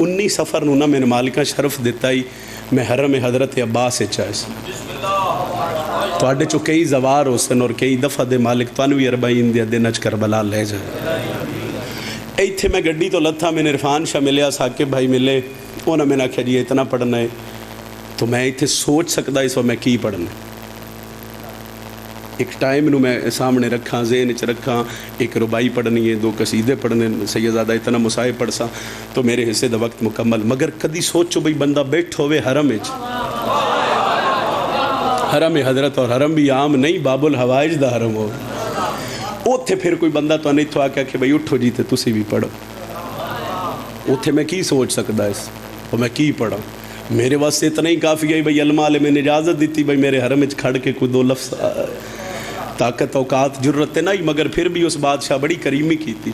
19 सफ़र नूं ना मैंने मालिका शरफ दिता ही मैं हरम हज़रत अब्बास आया सी। तुहाडे चों कई जवार हो सन और कई दफ़ा दे मालिक तुहानूं भी 40 दे दिन च करबला ले जाए। इत्थे मैं गड्डी तो लत्था, मैंने इरफान शाह मिले, साकिब भाई मिले, उन्होंने मैंने आख्या जी इतना पढ़ना है, तो मैं इत्थे सोच सकता इस वक्त मैं की पढ़ना। एक टाइम नूं मैं सामने रखा, ज़हन च रखा, एक रुबाई पढ़नी है, 2 कसीदे पढ़ने, सैयदादा इतना मुसाहिब पढ़ सा तो मेरे हिस्से दा वक्त मुकम्मल। मगर कदी सोचो बई बंदा बैठ होवे हरम विच, हरम हज़रत, और हरम भी आम नहीं, बाबुल हवाइज दा हरम हो, उत्थे फिर कोई बंदा तो नहीं आख्या कि बई उठो जी तो तुसी भी पढ़ो। उत्थे मैं की सोच सकता इस, और मैं की पढ़ा। मेरे वास्ते इतना ही काफ़ी है बई अल्लाह वाले मैंने इजाज़त दी बई मेरे हरम में खड़ के कोई 2 लफ्ज़, ताकत औकात जरूरत नहीं, मगर फिर भी उस बादशाह बड़ी करीमी की थी।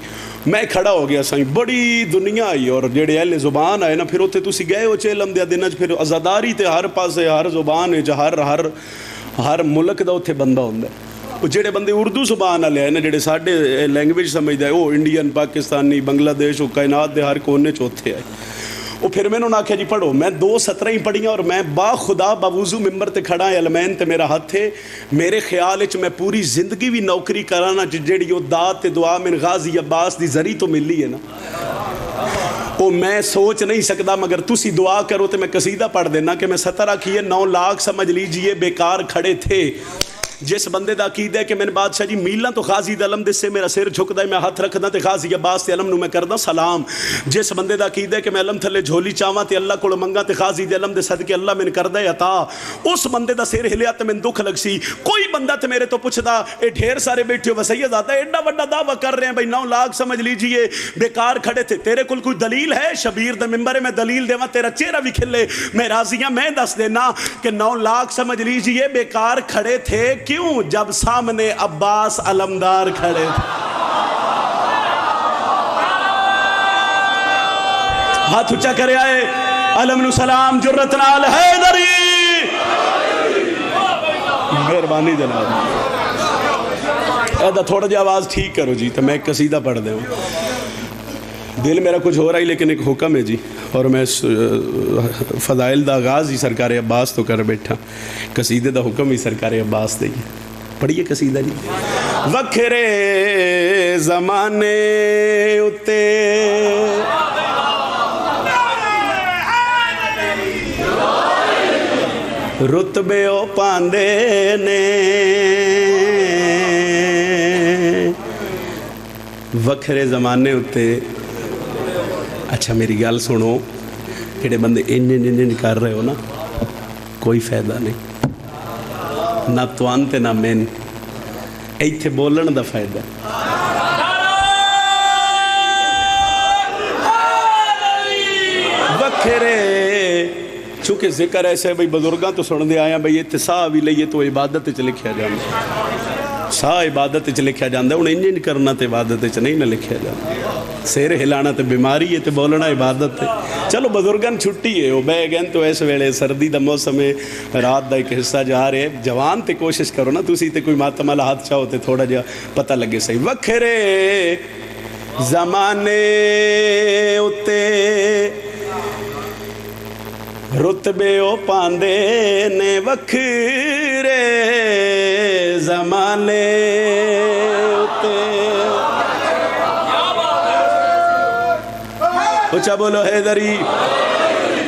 मैं खड़ा हो गया साईं, बड़ी दुनिया आई और जेड़े अहले जुबान आए ना, फिर उत्थे तुसी गए हो चेलम दे दिन, फिर आज़ादारी तो हर पासे, हर जुबान हर मुल्क का उत्थे बंदा होंदा। जेड़े बंदे उर्दू जुबान वाले है ना, जेड़े साढ़े लैंग्वेज समझदा है, वो इंडियन, पाकिस्तानी, बांग्लादेश, वो कायनात के हर कोने चौथे आए। वो फिर मैंने आख्या जी पढ़ो। मैं 2 सतरें ही पढ़ियाँ और मैं बाखुदा बावजू मिंबर ते खड़ा है, अलमैन ते मेरा हथ है। मेरे ख्याल च मैं पूरी जिंदगी भी नौकरी कराना जेड़ी वो दात ते दुआ मिन गाजी अब्बास दी जरी तो मिली है ना, वो मैं सोच नहीं सकता। मगर तुसी दुआ करो तो मैं कसीदा पढ़ देना कि मैं 70 आखिए 9 लाख समझ लीजिए बेकार खड़े थे। जिस बंदे का अकीदा है कि मैंने बादशाह जी मीलां तो गाजी दा अलम दिसे मेरा सिर झुकदा है, मैं हथ रखदा तो गाजी अब्बास के अलम नूं मैं करदा सलाम। जिस बंदे का अकीदा है कि मैं अलम थले झोली चावां तो अल्लाह कोल मंगा तो गाजी दे अलम दे सदके अल्लाह मैंने करदा है अता, उस बंदे का सिर हिलिया तो मैंने दुख लग सी। कोई बंदा तो मेरे तो पुछदा ये ढेर सारे बैठे हो वसैयद आता एडा वड्डा दावा कर रहे हैं भाई 9 लाख समझ लीजिए बेकार खड़े थे, तेरे कोल कोई दलील है? शबीर द मिंबर है, मैं दलील देवां, तेरा चेहरा भी खिले, मैं राजियां, मैं दस देना कि 9 लाख समझ लीजिए बेकार खड़े थे। क्यों? जब सामने अब्बास अलमदार खड़े थे। हाथ ऊंचा करे आए, अलम नु सलाम जुर्रत नाल हैदरी। मेहरबानी जनाब, ऐदा थोड़ा जी आवाज़ ठीक करो जी, तो मैं एक कसीदा पढ़ दूँ। दिल मेरा कुछ हो रहा है लेकिन एक हुक्म है जी, और मैं फ़ज़ाइल दा आगाज़ ही सरकार अब्बास तो कर बैठा, कसीदे दा हुक्म ही सरकार अब्बास दे। पढ़िए कसीदा जी। वखरे ज़माने उते रुतबे ओ पांदे ने, वखरे ज़माने उते। अच्छा मेरी गल सुनो, जेड़े बंदे इंज कर रहे हो ना, कोई फ़ायदा नहीं, ना तुआन ते ना मैन, इत्थे बोलन दा फायदा। वखरे चूँकि जिक्र ऐसे भाई बुजुर्गों तो सुनते आया भाई इत्थे साह भी लईए तो इबादत च लिखिया जाता, साह इबादत च लिखिया जाता, हुण इंज करना तो इबादत च नहीं ना लिखिया जाता। सिर हिलाना तो बीमारी है, तो बोलना इबादत है। चलो बुजुर्गन छुट्टी है, वो बह गए तो इस वेले सर्दी का मौसम है, रात का एक हिस्सा जा रहे है। जवान तो कोशिश करो ना, तुसी तो कोई मातम वाला हाथ चाहो तो थोड़ा जहा पता लगे सही। वखरे ज़माने उते रुतबे ओ पांदे ने, वखरे ज़माने उते। उच्चा बोलो हैदरी।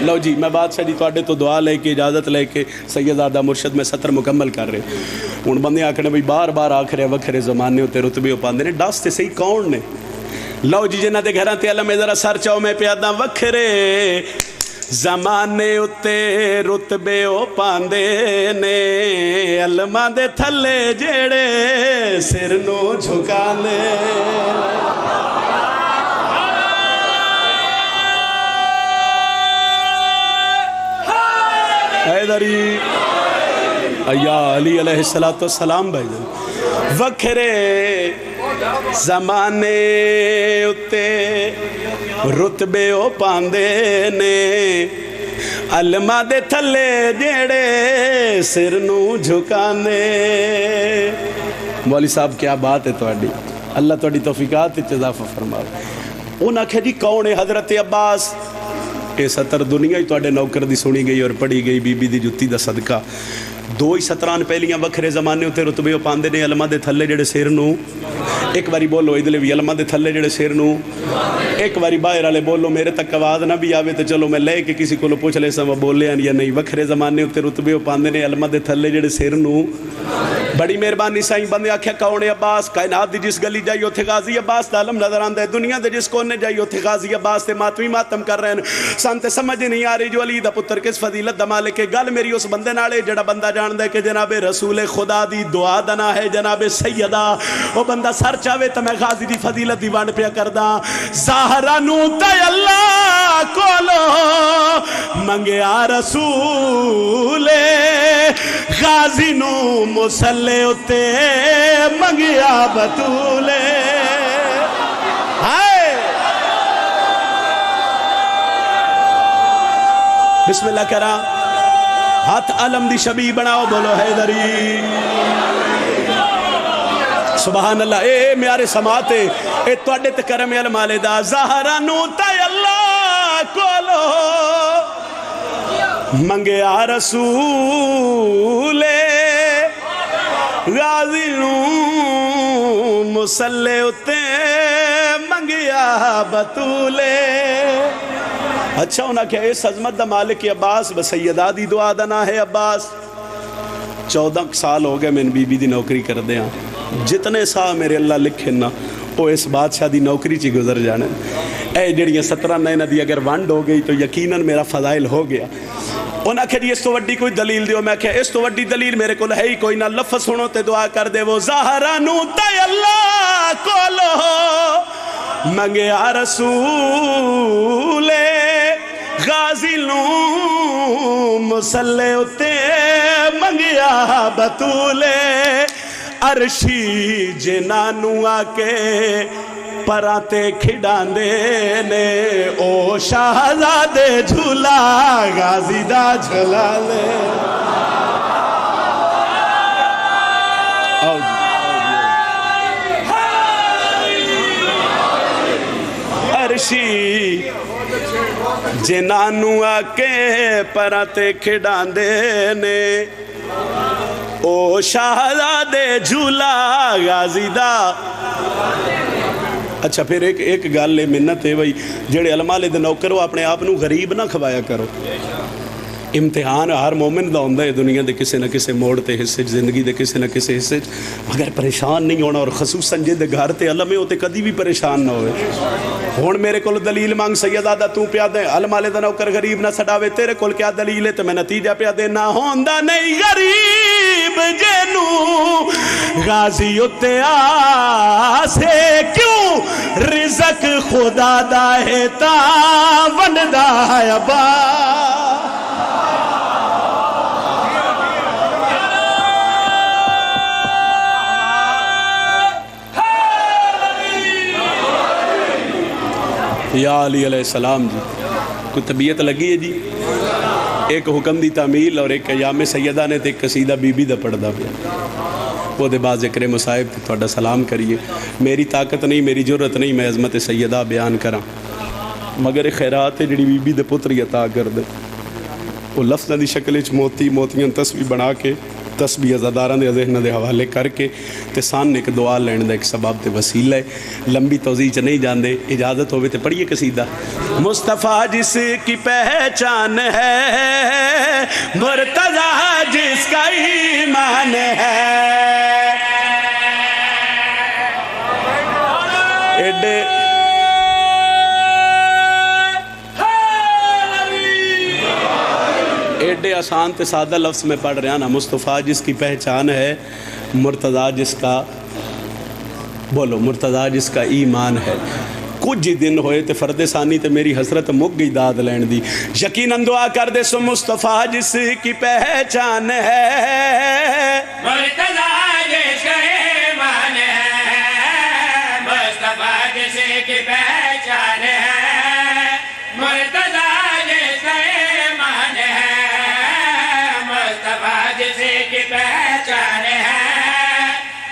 लो जी, मैं बादशाह जी तुहाडे तो दुआ लेके इजाज़त लेके सैयदादा मुर्शद में 70 मुकम्मल कर रहे। हुण बंदे आखने बई बार बार आख रहे वखरे ज़माने उत्ते रुतबे ओ पांदे ने, दस ते सही कौन ने? लो जी, जिन्हां दे घरां ते अलम ज़रा सर चाओ मैं प्यादा। वखरे ज़माने उत्ते रुतबे ओ पांदे ने, अलमा दे थले जेड़े सिर नू झुकाने। हैदरी या अली अलैहिस्सलातु वस्सलाम भाई। वखरे ज़माने उत्ते रुतबे ओ पांदे ने, अलमा दे थले जेड़े सिर नू झुकाने। मौली साहब क्या बात है तुहाडी, अल्लाह तुहाडी तौफीकात इच इज़ाफ़ा फरमावे। उन्हें आख्या जी कौन है? हज़रत अब्बास। ये 70 दुनिया ही तुहाडे नौकर दी सुनी गई और पढ़ी गई बीबी दी जुत्ती दा सदका। 2 ही 17 पहलियां वखरे जमाने उत्ते रुतबे पांदे ने अलमा दे थल्ले जेड़े सिर नूं, एक बारी बोलो इधले भी अलमा दे थल्ले जेड़े सिर नूं, एक बारी बाहर वाले बोलो मेरे तक आवाज़ ना भी आवे तो चलो मैं ले के किसी को पूछ ले समा बोले या नहीं। वखरे जमाने उत्ते रुतबे पांदे ने अलमा दे थल्ले जेड़े सिर नूं। बड़ी मेहरबानी साईं बंदे आख्या कौन है अब्बास? कायनात दी जिस गली जाई उत्थे गाजी अब्बास दा आलम नजर आंदा है, दुनिया दे जिस कोने जाई उत्थे गाजी अब्बास ते मातमी मातम कर रहे हैं। सन ते समझ नहीं आ रही जो अली दा पुत्र किस फजीलत दा मालिक है। गल मेरी उस बंदे नाल है जेड़ा बंदा जानदा है कि जनाबे रसूल खुदा दी दुआ दा ना है जनाबे सैयदा। वो बंदा सर चावे तो मैं गाजी दी फजीलत दी वंड पिया करदा। ज़हरा नू ते अल्लाह कोलो मंगया रसूले, गाजी नू मुसल्ले उत्ते मंगया बतूले। हाय बिस्मिल्लाह करा, हाथ अलम दी शबी बनाओ, बोलो हैदरी सुभान अल्लाह। ए मेरे समाते ए तुहाडे ते करम अलमाले दा। ज़हरा नू ते अल्लाह कोलो मंगया रसूले, गाजी नू मुसल्ले उत्ते मंगया बतूले। अच्छा उन्हें क्या इस अजमत दा मालिक अब्बास बसैयदा दी दुआ दा ना है अब्बास। 14 साल हो गए मैंने बीबी दी नौकरी करदे हाँ। जितने साल मेरे अल्लाह लिखे ना वो इस बादशाह दी नौकरी च गुजर जाने। ए जड़ियाँ 17 ने इन्हां दी अगर वंड हो गई तो यकीनन मेरा फजाइल हो गया। उन्हें आख्या जी इस तो वड्डी कोई दलील दियो। मैं आख्या इस तो वड्डी दलील मेरे को है ही कोई ना। लफ्ज़ सुनो ते दुआ कर दे। वो ज़हरा नू ते अल्लाह कोलो मंगया रसूले, गाजी नू मुसल्ले उत्ते मंगया बतूले। अरशी जिन्हां आके पराते खिडांदे ने, ओ शाहजादे झूला गाजी दा झूला ले। अरशी जिन्हां आके पराते खिडांदे ने, ओ शाहजादे झूला गाजी दा। अच्छा फिर एक गल है मिन्नत है भाई जेड़े अलमाले दे नौकर हो अपने आप नू गरीब ना खवाया करो। इम्तिहान हर मोमिन दा हुंदा है दुनिया दे किसी न किसी मोड़ ते हिस्से जिंदगी दे किसी न किसी हिस्से मगर परेशान नहीं होना। और खसूसन जिहदे घर ते अलम है वो कदी भी परेशान ना होवे। हुण मेरे कोल दलील मंग सैयदा दा तू पिया दे अलमाले दा नौकर गरीब ना सडावे। तेरे कोल क्या दलील है? तो मैं नतीजा पिया देना होंदा नहीं गरीब जेनू गाजी उत्ते आसे क्यों रिज़क खुदा दा है ता वंडदा है अब्बा। या अली अलैहिस्सलाम जी कोई तबीयत लगी है जी? एक हुक्म दी तामील और एक याम सैयदा ने तो एक कसीदा बीबी दा पढ़दा पिया। वो बाद ज़िक्र मुसाहिब तुहाडा सलाम करिए। मेरी ताकत नहीं मेरी जुर्रत नहीं मैं अज़मत सैयदा बयान करा मगर खैरात है जिहड़ी बीबी दे पुत्र अता कर दे। वो लफ्ज़ां दी शक्ल च मोती मोतियां तस्बीह बना के तस्बीह अज़ादारां दे ज़हन दे हवाले करके ते सन एक दुआ लैण दा एक सबब ते वसीला है। लंबी तौज़ीह च नहीं जाते, इजाज़त होवे तो पढ़िए कसीदा। मुस्तफ़ा जिसकी पहचान है, मुर्तज़ा जिसका ईमान है, एडे एडे आसान ते सादा लफ्ज़ में पढ़ रहा ना। मुस्तफ़ा जिसकी पहचान है, मुर्तज़ा जिसका बोलो मुर्तज़ा जिसका ईमान है। कुछ ही दिन होए तो फर्दे सानी तो मेरी हसरत मुक गई दाद लैन दी। यकीनन दुआ कर दे सो मुस्तफ़ा जिसकी पहचान है, मुर्तज़ा जिसका ईमान है, मुस्तफ़ा जिसकी पहचान है, मुर्तज़ा जिसका ईमान है, मुस्तफ़ा जिसकी पहचान है,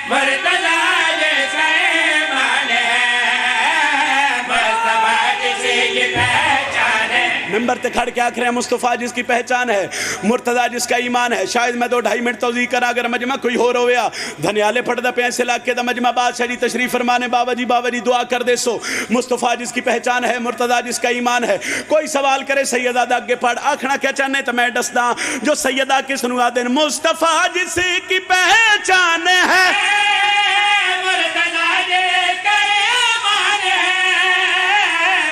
मुर्तज़ा जिसका ईमान है, मुस्तफ़ा जिसकी पहचान है। ممبر تے کھڑ کے آکھ رہے ہیں مصطفیٰ جس کی پہچان ہے، مرتضیٰ جس کا ایمان ہے. شاید میں 2-2.5 منٹ توضیح کرا اگر مجمع کوئی ہو رویا دھنیالے پڑھ دا پہ ایسے لاکے دا مجمع بادشاہ جی تشریف فرمانے بابا جی دعا کر دے سو. مصطفیٰ جس کی پہچان ہے، مرتضیٰ جس کا ایمان ہے. کوئی سوال کرے سیدہ دا اگے پڑھ آکھنا کیا چاہنے تو میں ڈسدا جو سیدہ کی سنوا دیں. مصطفیٰ جس کی پہچان ہے، مرتضیٰ جس کا ایمان ہے،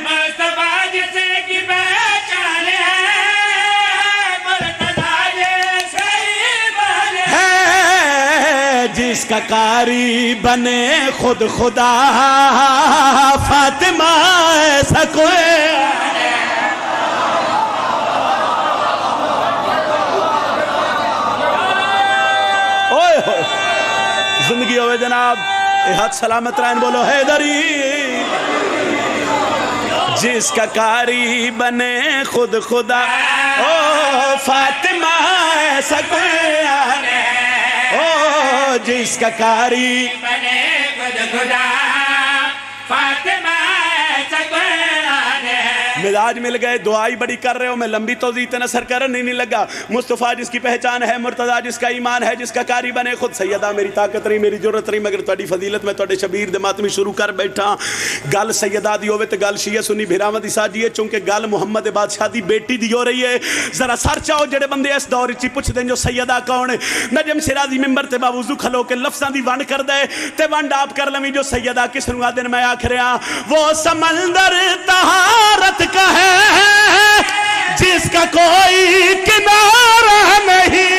مصطفیٰ جس کی پہچان ہے، مرتضیٰ جس کا ایمان ہے، جس کا قاری بنے خود خدا فاطمہ ایسا کوئی. زندگی ہوئے جناب اے ہاتھ سلامت رہن بولو حیدری. جس کا قاری بنے خود خدا او فاطمہ ایسا کوئی او جس کا قاری بنے خود خدا فاطمہ ایسا کوئی. مزاج مل گئے. دعائی بڑی کر رہے ہو میں لمبی توضیح نثر کرنے نہیں لگا. مصطفیٰ جس کی پہچان ہے، مرتضیٰ جس کا ایمان ہے، جس کا قاری بنے خود. سیدہ میری طاقت نہیں میری ضرورت نہیں مگر تہاڈی فضیلت میں تہاڈے شبیر دے ماتمی شروع کر بیٹھا. گل سیدہ دی ہوے تے گل شیعہ سنی بھراواں دی ساجی ہے چونکہ گل محمد بادشاہ دی بیٹی دی ہو رہی ہے. ذرا سر چاہو جڑے بندے اس دور وچ پوچھ دیں جو سیدہ کون ہے. نجم شرازی ممبر تے باوضو کھلو کے لفظاں دی ونڈ کر دے تے ونڈ آپ کر لویں جو سیدہ کس نوں آدن. میں آکھ رہا وہ سمندر طہارت کا ہے جس کا کوئی کنارہ نہیں.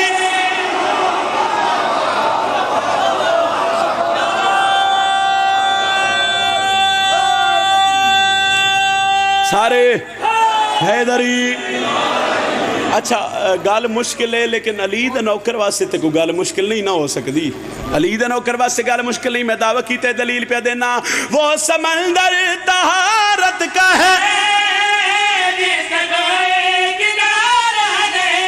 سارے حیدری. اچھا گل مشکل ہے لیکن علی دے نوکر واسطے تے کوئی گل مشکل نہیں نہ ہو سکتی. علی دے نوکر واسطے گل مشکل نہیں. میں دعویٰ کیتے دلیل پہ دینا. وہ سمندر طہارت کا ہے جس کا کوئی کنارہ نہیں،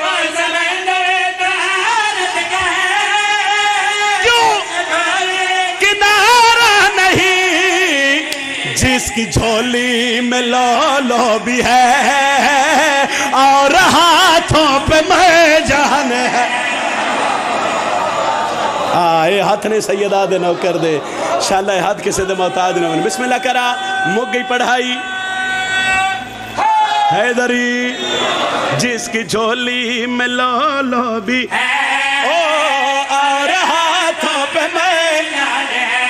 وہ سمندر طہارت کا ہے، جو کنارہ نہیں، جس کی جھولی میں لولو بھی ہے اور ہاتھوں پہ میجان ہے. آئے ہاتھ نے سیدہ دے نوکر دے شاءاللہ ہاتھ کسے دے محتاج نہ. بسم اللہ کرا مک گئی پڑھائی. حیدری جس کی جھولی میں لولو بھی اور ہاتھوں پہ میجان ہے،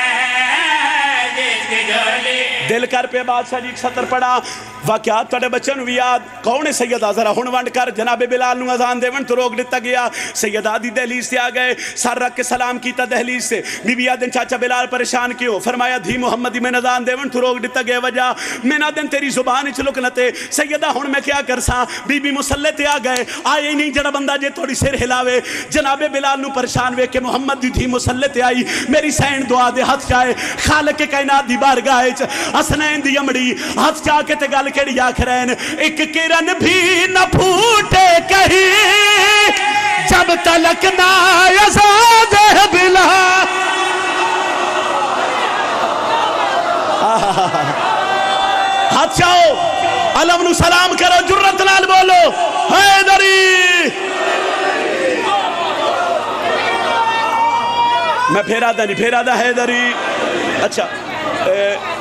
جس کی جھولی. دل کر پہ بادشاہ جی ایک سطر پڑھا. واقعات تھوڑے بچوں بھی یاد. کون ہے سیدہ ذرا ہن ونڈ کر. جناب بلال نو اذان دے ون تو روک دیتا گیا. سیدہ دی دہلیز سے آ گئے سر رکھ کے سلام کیتا دہلیز سے. بی بی آدن چاچا بلال پریشان کیوں. فرمایا دھی محمدی میں اذان دے ون تو روک دیتا گیا. وجہ میں نہ دن تیری زبان وچ لکنتے. سیدہ ہن میں کیا کرساں. بی بی مصلی تے آ گئے. آئے نہیں جڑا بندہ جے تھوڑی سر ہلاوے. جناب بلال نو پریشان وے کہ محمد دی دھی مصلی تے آئی میری سین دعا دے ہاتھ چائے خالق کائنات دی بارگاہ وچ حسنین دی امڑی ہاتھ چا کے تے گل کیڑی آکھ رہے ہیں. ایک کرن بھی نہ پھوٹے کہیں جب تلک نہ یزاد بلا. ہاتھ چاہو علم نو سلام کرو جرت نال بولو حیدری. میں پھیرا دا حیدری. اچھا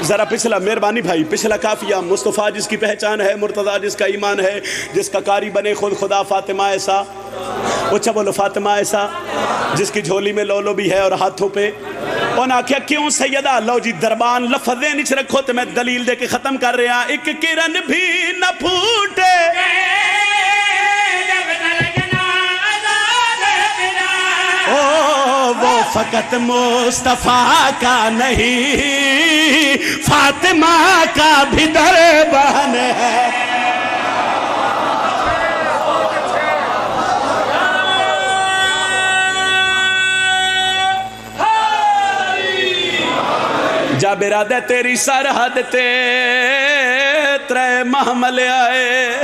ذرا پچھلا مہربانی بھائی پچھلا کافیہ. مصطفیٰ جس کی پہچان ہے، مرتضیٰ جس کا ایمان ہے، جس کا قاری بنے خود خدا فاطمہ ایسا. اچھا بولو فاطمہ ایسا جس کی جھولی میں لولو بھی ہے اور ہاتھوں پہ. انہاں کیا کیوں سیدہ. لو جی دربان لفظیں نیچ رکھو تو میں دلیل دے کے ختم کر رہا. ایک کرن بھی نہ پھوٹے وہ فقط مصطفیٰ کا نہیں فاطمہ کا بھی دربان ہے. جب ارادہ تیری سرحد تے ترے محمل آئے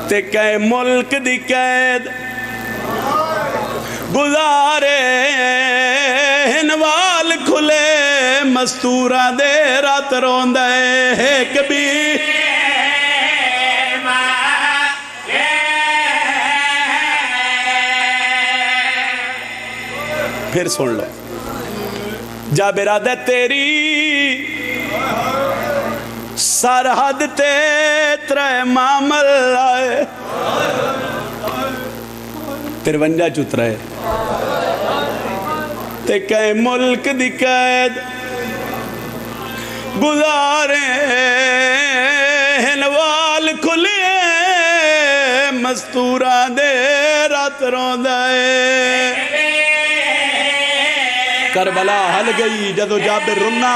تے کئے ملک دی قید گزارے ہنوال کھلے मस्तूरा दे रात रोंदा है कभी फिर सुन लो जा बिरादत तेरी सरहद ते त्रै मामल आए 53 चुतरा है ते कई मुल्क दी कैद गुजारे हिनवाल खुले मस्तूरा दे रात रोंदा है करबला हल गई जदों जाबिर रुना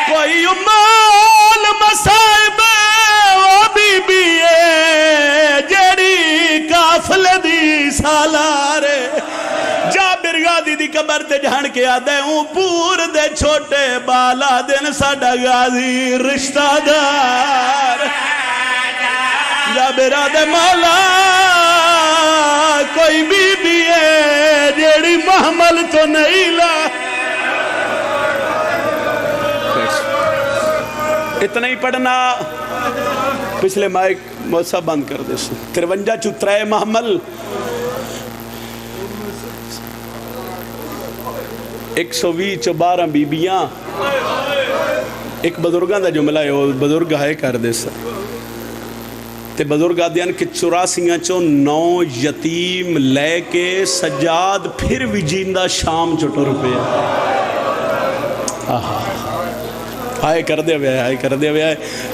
कोई उम्माल मसाइब ओ बीबी जेड़ी काफले दी सालारे जाबिर गादी दी कबर ते जान के आदे हूं पूर दे छोटे बाला दिन साडा गाजी रिश्तेदार जाबिर आदे मौला कोई बीबी है जेड़ी महमल तो नहीं ला इतना ही पढ़ना पिछले माइक सब बंद कर दे 53 चुतरा महमल 120 च 12 बीबियां एक बजुर्गों का जुमला है वो बजुर्ग है कर दे ते बजुर्ग आदि कि 84 चो 9 यतीम लैके सजाद फिर भी जींदा शाम चो टुर पिया हाय कर दे वे हाय कर दे वे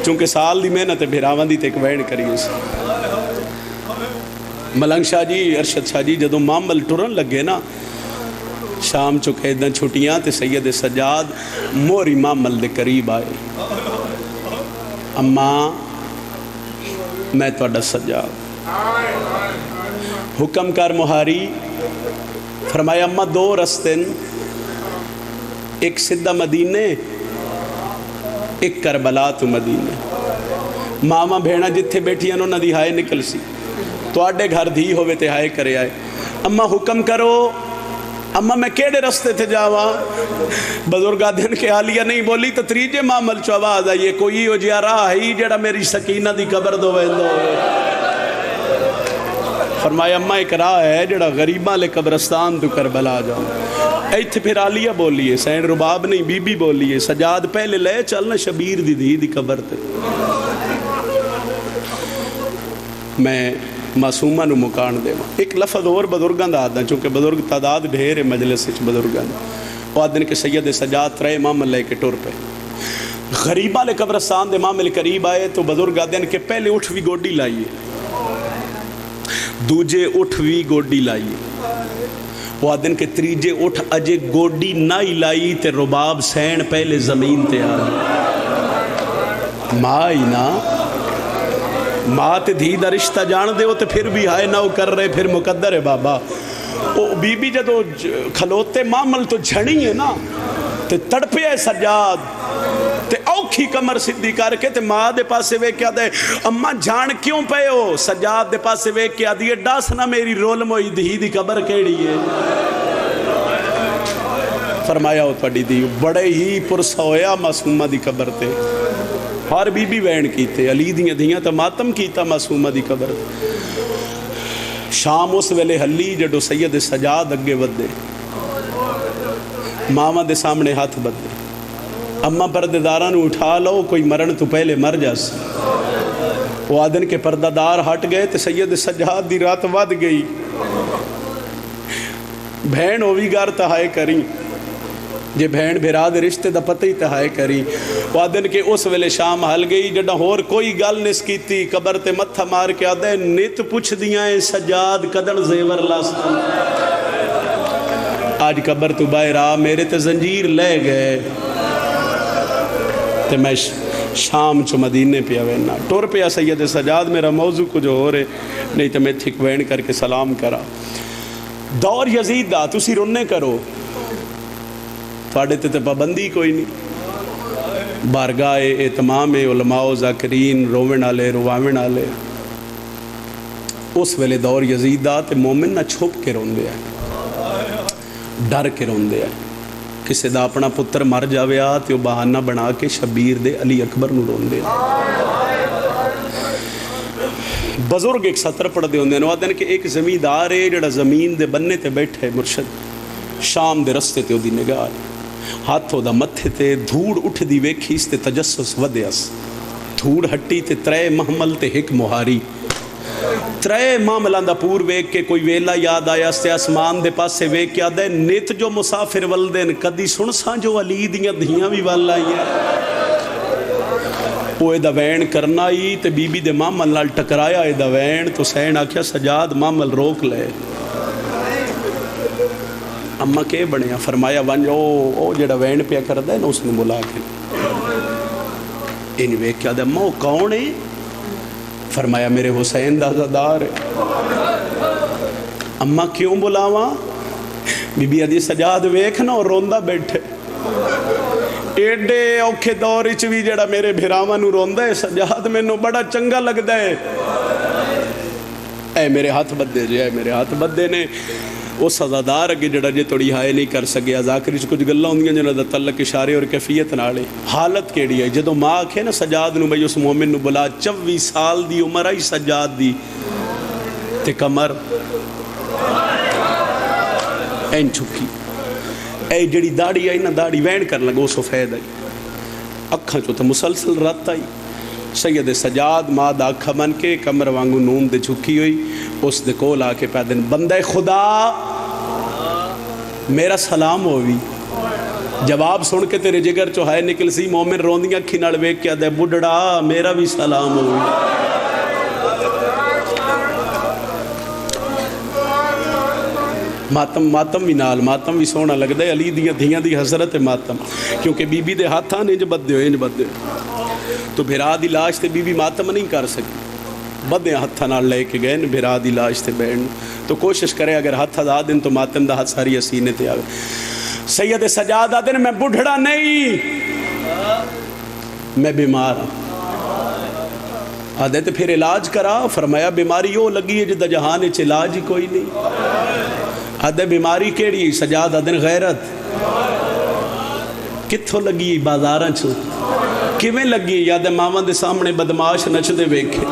चूंकि साल की मेहनत भिरावां दी ते एक वैन करिए मलंग शाह जी अरशद शाह जी जदों मामल टुरन लगे ना शाम चो कैदा छुट्टियां ते सैयद सजाद मोरी मामल दे करीब आए अम्मा मैं तुहाडा सजाद हुक्म कर मुहारी फरमाया अम्मा 2 रस्ते एक सीधा मदीने एक करबला तो मदीने मामा भेणा जिथे बैठियां उन्हां दी हाय निकल सी तुहाडे घर धी होवे ते हाय करे आए अम्मा हुक्म करो अम्मा मैं केड़े रस्ते थे जावा बजुर्ग आदन के आलिया नहीं बोली तो त्रीजे मामल चो आवाज आई है कोई हो जिया राह ही जेड़ा मेरी सकीना दी कबर दो वेंदो फरमाया अम्मा एक राह है जेड़ा गरीबां ले कब्रस्तान तू करबला जाओ इत्थे फिर आलिया बोली है सैन रुबाब नहीं बीबी बोली है सजाद पहले ले चलना शबीर दी धी दी कबर ते मैं मासूमा नू मुकान देवा एक लफज और बजुर्गों का आदा चूँकि बजुर्ग तादाद ढेर है मजलिस बजुर्गों वो आदन के सैयद सजाद 3 मामल लेके टुर पे गरीबा ले कब्रस्तान दे मामले करीब आए तो बजुर्ग आदन के पहले उठ भी गोडी लाइए दूजे उठ भी गोडी लाइए वो आदन के त्रीजे उठ अजे गोडी ना ही लाई ते रुबाब सैन पहले जमीन ते आ माँ ही ना माँ ते धी दा रिश्ता जान दे तो फिर भी हाय ना कर रहे फिर मुकद्दर है बाबा वो बीबी जदों खलोते मामल तो झड़ी है ना ते तड़पे है सजाद ते औखी कमर सीधी करके ते माँ दे पासे वेख के आदे अम्मा जान क्यों पे हो सजाद दे पासे वेख के आदि दस ना मेरी रोल मोई धी दी कबर केड़ी है फरमाया हो तुहाडी धी बड़े ही पुरसा होया मासूमा दी कबर ते हर बीबी वैन कीते अली दियां धियां तो मातम कीता मासूमा दी कबर शाम उस वेले हली जडो सैयद सजाद अगे वधे मावा दे सामने हाथ बदे अम्मा परदेदारा नू उठा लो कोई मरण तो पहले मर जास वो आदन के पर्दादार हट गए तो सैयद सजाद दी रात वध गई भैन हो भी घर तहाए करी जे भैन भिरा दे रिश्ते दा पता ही तहाए करी वादन के उस वेले शाम हल गई जड़ा होर कोई गल निस कीती कबर ते मत्था मार के आदे नित पुछ दियां सजाद कदन जेवर लास आज कबर तू बाहर आ मेरे ते जंजीर ले गए ते मैं शाम चो मदीने पे वेना टुर पिया सैयद सजाद मेरा मौजू कुछ हो रहे नहीं तो मैं थिक वैन करके सलाम करा दौर यजीद दा तुसी रोने करो थोड़े ते पाबंदी कोई नहीं बारगाह एतमाम उलमाओ ज़ाकिरीन रोवन वाले रुवावन वाले उस वेले दौर यजीद दा ते मोमिन ना छुप के रोंदे हैं डर के रोंदे हैं ਕਿਸੇ ਦਾ ਆਪਣਾ ਪੁੱਤਰ ਮਰ ਜਾਵੇ ਤੇ ਉਹ ਬਹਾਨਾ ਬਣਾ ਕੇ ਸ਼ਬੀਰ ਦੇ ਅਲੀ ਅਕਬਰ ਨੂੰ ਰੋਂਦੇ ਬਜ਼ੁਰਗ ਇੱਕ ਸਤਰ ਪੜ੍ਹਦੇ ਹੁੰਦੇ ਨੇ ਉਹ ਆਖਦੇ ਨੇ ਕਿ ਇੱਕ ਜ਼ਮੀਂਦਾਰ ਹੈ ਜਿਹੜਾ ਜ਼ਮੀਨ ਦੇ ਬੰਨੇ ਤੇ ਬੈਠਾ ਹੈ ਮੁਰਸ਼ਦ ਸ਼ਾਮ ਦੇ ਰਸਤੇ ਤੇ ਉਹਦੀ ਨਿਗਾਹ ਹੱਥ ਉਹਦਾ ਮੱਥੇ ਤੇ ਧੂੜ ਉੱਠਦੀ ਵੇਖੀ ਇਸ ਤੇ ਤਜੱਸਸ ਵਧਿਆਸ ਧੂੜ ਹੱਟੀ ਤੇ ਤਰੇ ਮਹਮਲ ਤੇ ਇੱਕ ਮੁਹਾਰੀ ਤਰੇ ਮਾਮਲਾਂ ਦਾ ਪੂਰ ਵੇਖ ਕੇ ਕੋਈ ਵੇਲਾ ਯਾਦ ਆਇਆ ਤੇ ਆਸਮਾਨ ਦੇ ਪਾਸੇ ਵੇਖ ਕੇ ਆਦੇ ਨਿਤ ਜੋ ਮੁਸਾਫਿਰ ਵਲਦੇ ਨੇ ਕਦੀ ਸੁਣ ਸਾਂ ਜੋ ਅਲੀ ਦੀਆਂ ਧੀਆਂ ਵੀ ਵੱਲ ਆਈਆਂ ਉਹ ਇਹਦਾ ਵੈਣ ਕਰਨਾ ਹੀ ਤੇ ਬੀਬੀ ਦੇ ਮਾਮਲ ਨਾਲ ਟਕਰਾਇਆ ਇਹਦਾ ਵੈਣ तो हुसैन आख्या सजाद मामल रोक ले अम्मा के बनया फरमाया वन ओ जेड़ा वैन पिया करदा है ना उसने बुला के इन वेख के आदा अम्मा वो कौन है फरमाया मेरे हुसैन दा ज़ादार है अम्मा क्यों बुलावा बीबी आदि सजाद वेख ना और रोंदा बैठे एडे औखे दौर च भी जेड़ा मेरे भिरावां नूं रोंदा है सजाद मैनू बड़ा चंगा लगदा है ऐ मेरे हाथ बद्दे जे मेरे हाथ बद्दे ने वो सज़ादार अगे जेड़ा जे थोड़ी हाय नहीं कर सकिया ज़ाकिर च कुछ गल्लां होंदियां जिन्हां दा तल्लक इशारे और कैफियत नाल है हालत केड़ी है जदों माँ आखे ना सजाद नूं बई उस मोमिन नूं बुला 24 साल दी उम्र आई सजाद दी ते कमर ऐन चुकी ऐ जड़ी दाड़ी आई ना दाड़ी वैन कर लगो सफेद आई अखा चो तो मुसलसल रत आई सैयद सजाद माँ दा अखा बन के कमर वांगू नून दे झुकी हुई उस दे कोल आके पै दिन बंदे खुदा मेरा सलाम होवी जवाब सुन के तेरे जिगर चो हाय निकल सी मोमिन रोंदियां अखी नाल वेख के आदे बुढ़ड़ा मेरा भी सलाम होवी मातम मातम भी नाल मातम भी सोहना लगता है अली दियां धियां दी हसरत है मातम क्योंकि बीबी दे हाथां ने इंज बदे तो भिरा दी लाश ते बीबी मातम नहीं कर सकी बदे हत्थां नाल लेके गए ने भिरा दी लाश ते बैठन तो कोशिश करे अगर हथ अदा दिन तो मातम दा हाथ सारी सीने ते आवे सैयद सजाद आदे मैं बुढ़ड़ा नहीं मैं बीमार हाँ आदे तो फिर इलाज करा फरमाया बीमारी वो लगी है जिदा जहान च इलाज ही कोई नहीं आदे बीमारी केड़ी सजाद आदन गैरत कित्थों लगी बाजारां च किवें लगी याद मावां दे सामने बदमाश नचदे वेखे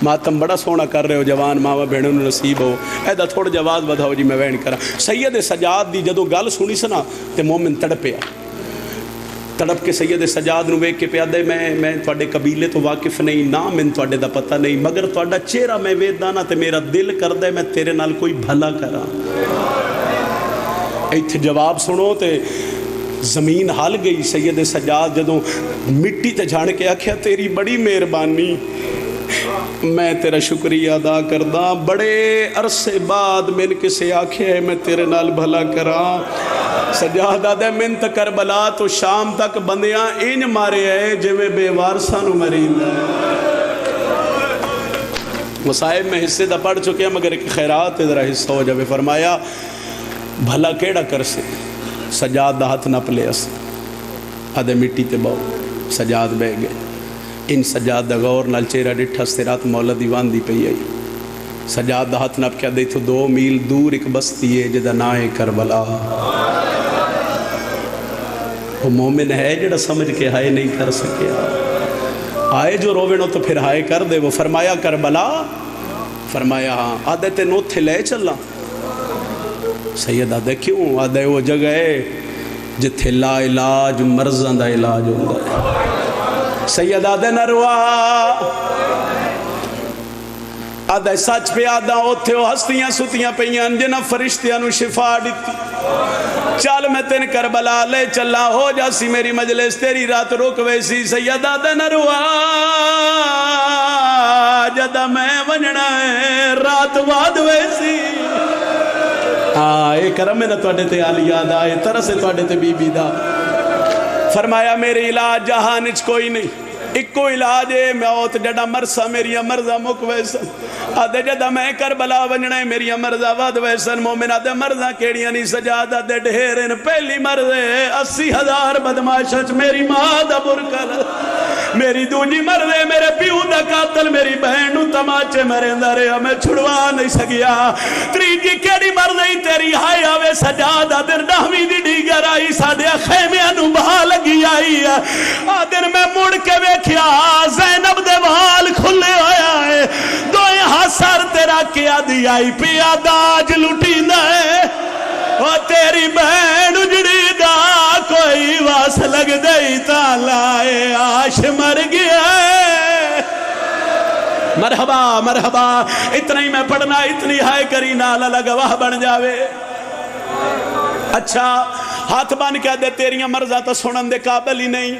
मातम बड़ा सोहना कर रहे हो जवान मावा भेणों नूं नसीब हो ऐदा थोड़ा जवाब वधाओ जी मैं वैन करा सैयद सजाद दी जदों गल सुनी सना ते मोमिन तड़पिया तड़प के सैयद सजाद नूं वेख के पिया दे मैं तुहाडे कबीले तो वाकिफ नहीं ना मैनूं तुहाडे दा पता नहीं मगर तुहाडा चेहरा मैं वेखदा ना ते मेरा दिल करदा मैं तेरे नाल कोई भला करा इत्थे जवाब सुनो ते जमीन हल गई सैयद सजाद जदों मिट्टी ते जान के आख्या तेरी बड़ी मेहरबानी मैं तेरा शुक्रिया अदा करदा बड़े अरसे बाद मैंने किसे आखे है मैं तेरे नाल भला करा सजाद आदे मिन्नत करबला तो शाम तक बंदियां इंज मारे है जिवें बेवारसां नूं मरींदा वसाइब में हिस्से दा पढ़ चुके हैं मगर एक खैरात जरा हिस्सा हो जाए फरमाया भला केड़ा कर से सजाद दा हाथ नप लिया आदे मिट्टी ते बहु सजाद बह गए इन सजाद दा गौर नाल चेहरा डिठा से रात मौला दी वांदी पई आई सजाद दा हाथ नप के आदे इथों 2 मील दूर एक बस्ती है जिहदा नाम है करबला वो मोमिन है जिहड़ा समझ के हाय नहीं कर सकिया आए जो रोवेणो तो फिर हाय कर दे वो फरमाया करबला फरमाया हाँ आदे तेन उत्थे ले चला सैयद आदे क्यों आदे वो जगह है जिथे ला इलाज मर्जां दा इलाज होंदा है सैयद आदे नरवा आदे सच पे आदा उत्थे हस्तियां सुतियां पईयां जिन्हां फरिश्तियां नूं शिफा दित्ती चल मैं तेन करबला ले चला हो जासी मेरी मजलिस तेरी रात रुक वैसी सैयद आदे नरवा जदा मैं वंजना है रात बाद वैसी हाँ ये करम है ना तुहाडे ते आली याद आए तरस है तुहाडे ते बीबी दा फरमाया मेरे इलाज जहान च कोई नहीं इको इलाज है मौत जड़ा मरसा मेरी मर्जा मुक वैसन आदे जदा मैं करबला वंजना है मेरी मर्जा वध वैसन मोमिन आदे मर्जा केड़ियां नहीं सजाद आदे ढेर पहली मर्ज 80,000 बदमाशा च मेरी मां दा बुरका میری دوجی مردے میرے پیو دا قاتل میری بہن نو تماچے مریندا رہیا میں چھڑوا نہیں سکیا تریجی کیڑی مردی تیری ہائے آوے سجادہ دن ڈاہویں دی ڈیگر آئی ساڈے خیمیاں نو بہا لگی آئی آ دن میں مڑ کے ویکھیا زینب دے وال کھلے ہویا ہے دوئے ہسر تیرا کیا دی آئی پیا داج لٹیندا ہے او تیری بہن اجڑی دا کوئی واس لگ دئی تا لائے آش مر گیا ہے مرحبا مرحبا اتنا ہی میں پڑھنا اتنی ہائے کری نالا گواہ بن جاوے اچھا ہاتھ بان کیا دے تیریاں مرزا تا سنن دے قابل ہی نہیں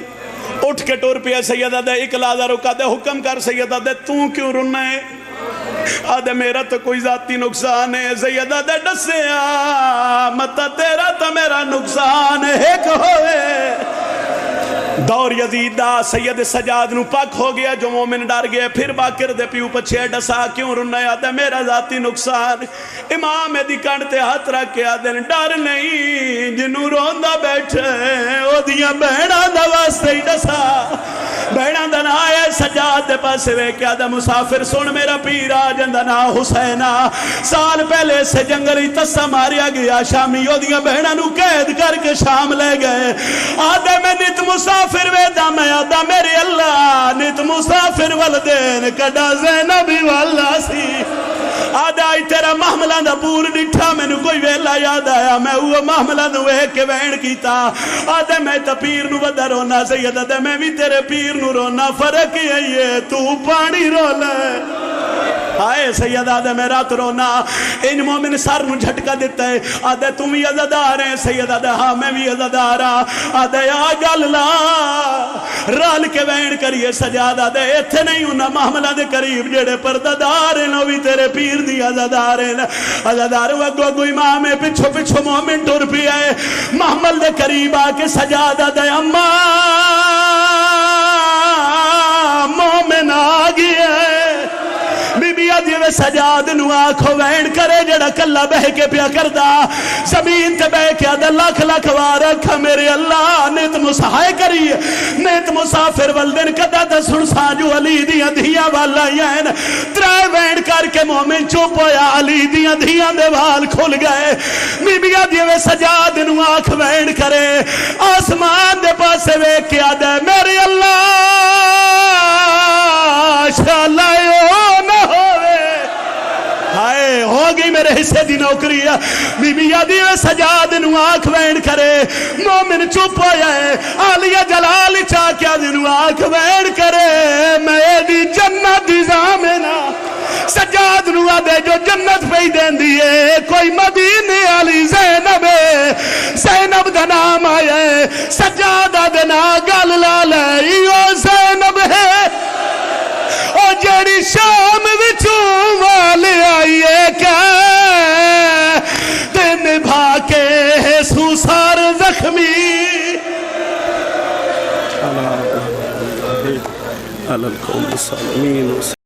اٹھ کے ٹور پیا سیدہ دے اقلادہ رکا دے حکم کر سیدہ دے تو کیوں رننا ہے آدھے میرا تو کوئی ذاتی نقصان ہے سیدہ دے ڈسے متا تیرا تو میرا نقصان ہے ایک ہوئے دور یزید دا سید سجاد نو پاک ہو گیا جو مومن ڈر گئے پھر باکر دے پیو پچھے ڈسا کیوں رننا آدھے میرا ذاتی نقصان امام دی کانٹے ہاتھ رکھ کے آدھے ڈر نہیں جنو روندہ بیٹھے او دیا بہنہ دا واسطے ہی ڈسا بہنہ دا نا آئے سجاد دے پاسے وے کیا دا مسافر سن میرا پیر آجن دا نا حسینہ سال پہلے سے جنگلی تسا ماریا گیا شامی او دیا بہنہ نو قید کر کے شام لے گئے آدھے میں نت مسافر ویدہ میں آدھا میرے اللہ نت مسافر والدین کڑا زینبی واللہ سی آدھا آئی تیرا محملہ دا پور ڈٹھا میں نو کوئی ویلا یاد آیا میں وہ محملہ نو ایک کے وین کیتا آدھے میں تا پیر نو بدا رونا سیدہ دے میں بھی تیرے پیر نو رونا فرق یہ تو پانی رو لے آئے سیدہ دے میں رات رونا ان مومن سار نو جھٹکا دیتا ہے آدھے تم ہی عزدار ہیں سیدہ دے ہاں میں بھی عزدارا آدھے آج اللہ رال کے وین کریے سجادہ دے ایتھے نہیں ہونا محملہ دے قریب جڑے پرددار ہیں نو بھی تیرے پیر دی عزدار ہیں عزدار وگو گو امام پچھو پچھو مومن ٹور پی آئے محمل دے قریب آکے سجادہ دے اماں مومن آگی ہے بی بی آدھے سجاد نو آنکھو وین کرے جڑا کلا بہ کے پیا کردہ زمین تے بہ کے آدھے لاکھ لاکھ وارکھا میرے اللہ نیت مساہے کری نیت مسافر والدن کدا تا سن ساجو علی دیاں دھیاں والا یین ترائے وین کر کے مومن چوپ ہویا علی دیاں دھیاں دے وال کھل گئے بی بی آدھے سجاد نو آنکھ وین کرے آسمان دے پاسے وے کے آدھے میرے اللہ شالائیو نہ ہوئے ہائے ہوگی میرے حصے دی نوکری بی بی آدھی میں سجاد نو آنکھ وین کرے مومن چپ ہو جائے آلیہ جلال چاکیا دی نو آنکھ وین کرے میں دی جنت دی زامنہ سجاد نو آدھے جو جنت پہ دین دیئے کوئی مدینے علی زینب زینب دا نام آئے سجاد آدھے نا گل لالے ایو زینب ہے او جڑی شام وچوں والے آئیے کہ تے نبھا کے سوسار زخمی علی القوم الصالحین